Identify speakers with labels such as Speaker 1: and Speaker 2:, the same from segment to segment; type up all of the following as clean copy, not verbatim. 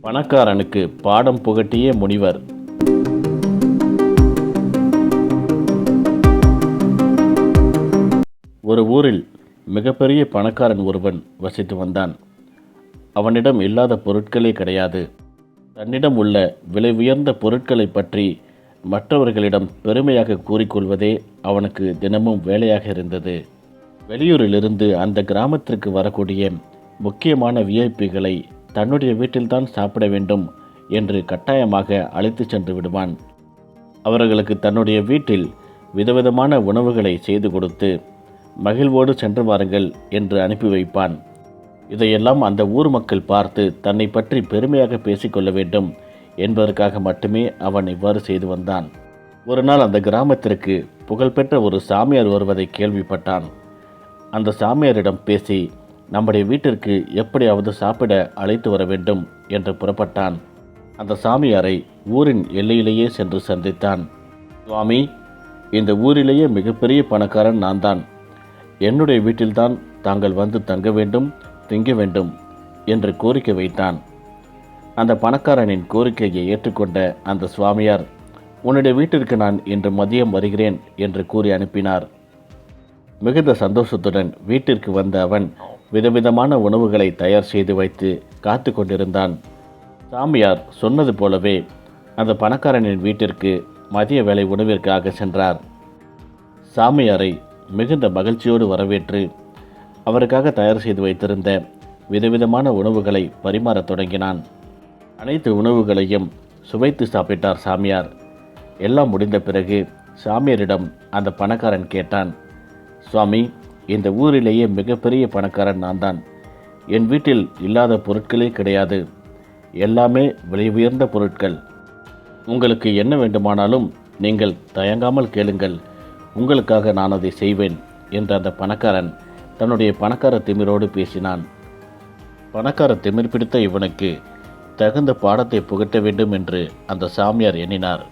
Speaker 1: பணக்காரனுக்கு பாடம் புகட்டிய முனிவர். ஒரு ஊரில் மிகப்பெரிய பணக்காரன் ஒருவன் வசித்து வந்தான். அவனிடம் இல்லாத பொருட்களே கிடையாது. தன்னிடம் உள்ள விலை உயர்ந்த பொருட்களை பற்றி மற்றவர்களிடம் பெருமையாக கூறிக்கொள்வதே அவனுக்கு தினமும் வேலையாக இருந்தது. வெளியூரிலிருந்து அந்த கிராமத்திற்கு வரக்கூடிய முக்கியமான விஐபிகளை தன்னுடைய வீட்டில்தான் சாப்பிட வேண்டும் என்று கட்டாயமாக அழைத்து சென்று விடுவான். அவர்களுக்கு தன்னுடைய வீட்டில் விதவிதமான உணவுகளை செய்து கொடுத்து மகிழ்வோடு சென்று வாருங்கள் என்று அனுப்பி வைப்பான். இதையெல்லாம் அந்த ஊர் மக்கள் பார்த்து தன்னை பற்றி பெருமையாக பேசிக்கொள்ள வேண்டும் என்பதற்காக மட்டுமே அவன் இவ்வாறு செய்து வந்தான். ஒரு நாள் அந்த கிராமத்திற்கு புகழ்பெற்ற ஒரு சாமியார் வருவதை கேள்விப்பட்டான். அந்த சாமியாரிடம் பேசி நம்முடைய வீட்டிற்கு எப்படியாவது சாப்பிட அழைத்து வர வேண்டும் என்று புறப்பட்டான். அந்த சாமியாரை ஊரின் எல்லையிலேயே சென்று சந்தித்தான். சுவாமி, இந்த ஊரிலேயே மிகப்பெரிய பணக்காரன் நான் தான். என்னுடைய வீட்டில்தான் தாங்கள் வந்து தங்க வேண்டும், திங்க வேண்டும் என்று கோரிக்கை வைத்தான். அந்த பணக்காரனின் கோரிக்கையை ஏற்றுக்கொண்ட அந்த சுவாமியார், உன்னுடைய வீட்டிற்கு நான் இன்று மதியம் வருகிறேன் என்று கூறி அனுப்பினார். மிகுந்த சந்தோஷத்துடன் வீட்டிற்கு வந்த அவன் விதவிதமான உணவுகளை தயார் செய்து வைத்து காத்து கொண்டிருந்தான். சாமியார் சொன்னது போலவே அந்த பணக்காரனின் வீட்டிற்கு மதிய வேளை உணவிற்காக சென்றார். சாமியாரை மிகுந்த மகிழ்ச்சியோடு வரவேற்று அவருக்காக தயார் செய்து வைத்திருந்த விதவிதமான உணவுகளை பரிமாறத் தொடங்கினான். அனைத்து உணவுகளையும் சுவைத்து சாப்பிட்டார் சாமியார். எல்லாம் முடிந்த பிறகு சாமியாரிடம் அந்த பணக்காரன் கேட்டான், சுவாமி, இந்த ஊரிலேயே மிகப்பெரிய பணக்காரன் நான் தான். என் வீட்டில் இல்லாத பொருட்களே கிடையாது. எல்லாமே விலை உயர்ந்த பொருட்கள். உங்களுக்கு என்ன வேண்டுமானாலும் நீங்கள் தயங்காமல் கேளுங்கள், உங்களுக்காக நான் அதை செய்வேன் என்று அந்த பணக்காரன் தன்னுடைய பணக்கார திமிரோடு பேசினான். பணக்கார திமிர் பிடித்த இவனுக்கு தகுந்த பாடத்தை புகட்ட வேண்டும் என்று அந்த சாமியார் எண்ணினார்.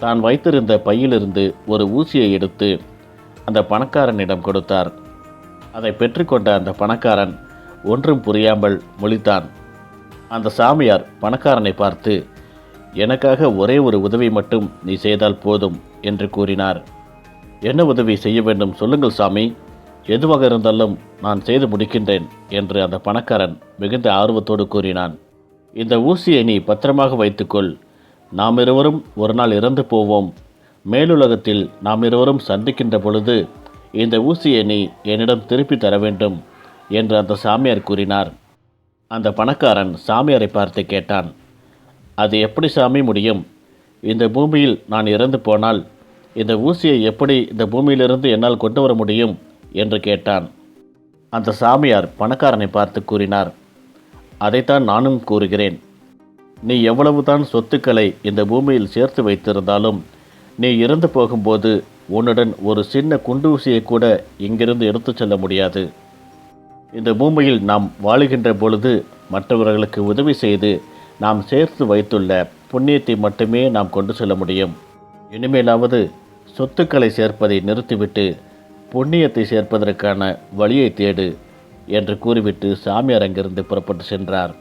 Speaker 1: தான் வைத்திருந்த பையிலிருந்து ஒரு ஊசியை எடுத்து அந்த பணக்காரனிடம் கொடுத்தார். அதை பெற்றுக்கொண்ட அந்த பணக்காரன் ஒன்றும் புரியாமல் முழித்தான். அந்த சாமியார் பணக்காரனை பார்த்து, எனக்காக ஒரே ஒரு உதவி மட்டும் நீ செய்தால் போதும் என்று கூறினார். என்ன உதவி செய்ய வேண்டும் சொல்லுங்கள் சாமி, எதுவாக இருந்தாலும் நான் செய்து முடிக்கின்றேன் என்று அந்த பணக்காரன் மிகுந்த ஆர்வத்தோடு கூறினான். இந்த ஊசியை நீ பத்திரமாக வைத்துக்கொள். நாம் இருவரும் ஒரு நாள் இறந்து போவோம். மேலுலகத்தில் நாம் இருவரும் சந்திக்கின்ற பொழுது இந்த ஊசியை நீ என்னிடம் திருப்பி தர வேண்டும் என்று அந்த சாமியார் கூறினார். அந்த பணக்காரன் சாமியாரை பார்த்து கேட்டான், அது எப்படி சாமி முடியும்? இந்த பூமியில் நான் இறந்து போனால் இந்த ஊசியை எப்படி இந்த பூமியிலிருந்து என்னால் கொண்டு வர முடியும் என்று கேட்டான். அந்த சாமியார் பணக்காரனை பார்த்து கூறினார், அதைத்தான் நானும் கூறுகிறேன். நீ எவ்வளவுதான் சொத்துக்களை இந்த பூமியில் சேர்த்து வைத்திருந்தாலும் நீ இறந்து போகும்போது உன்னுடன் ஒரு சின்ன குண்டூசியை கூட இங்கிருந்து எடுத்து செல்ல முடியாது. இந்த பூமியில் நாம் வாழுகின்ற பொழுது மற்றவர்களுக்கு உதவி செய்து நாம் சேர்த்து வைத்துள்ள புண்ணியத்தை மட்டுமே நாம் கொண்டு செல்ல முடியும். இனிமேலாவது சொத்துக்களை சேர்ப்பதை நிறுத்திவிட்டு புண்ணியத்தை சேர்ப்பதற்கான வழியை தேடு என்று கூறிவிட்டு சாமியார் அங்கிருந்து புறப்பட்டு சென்றார்.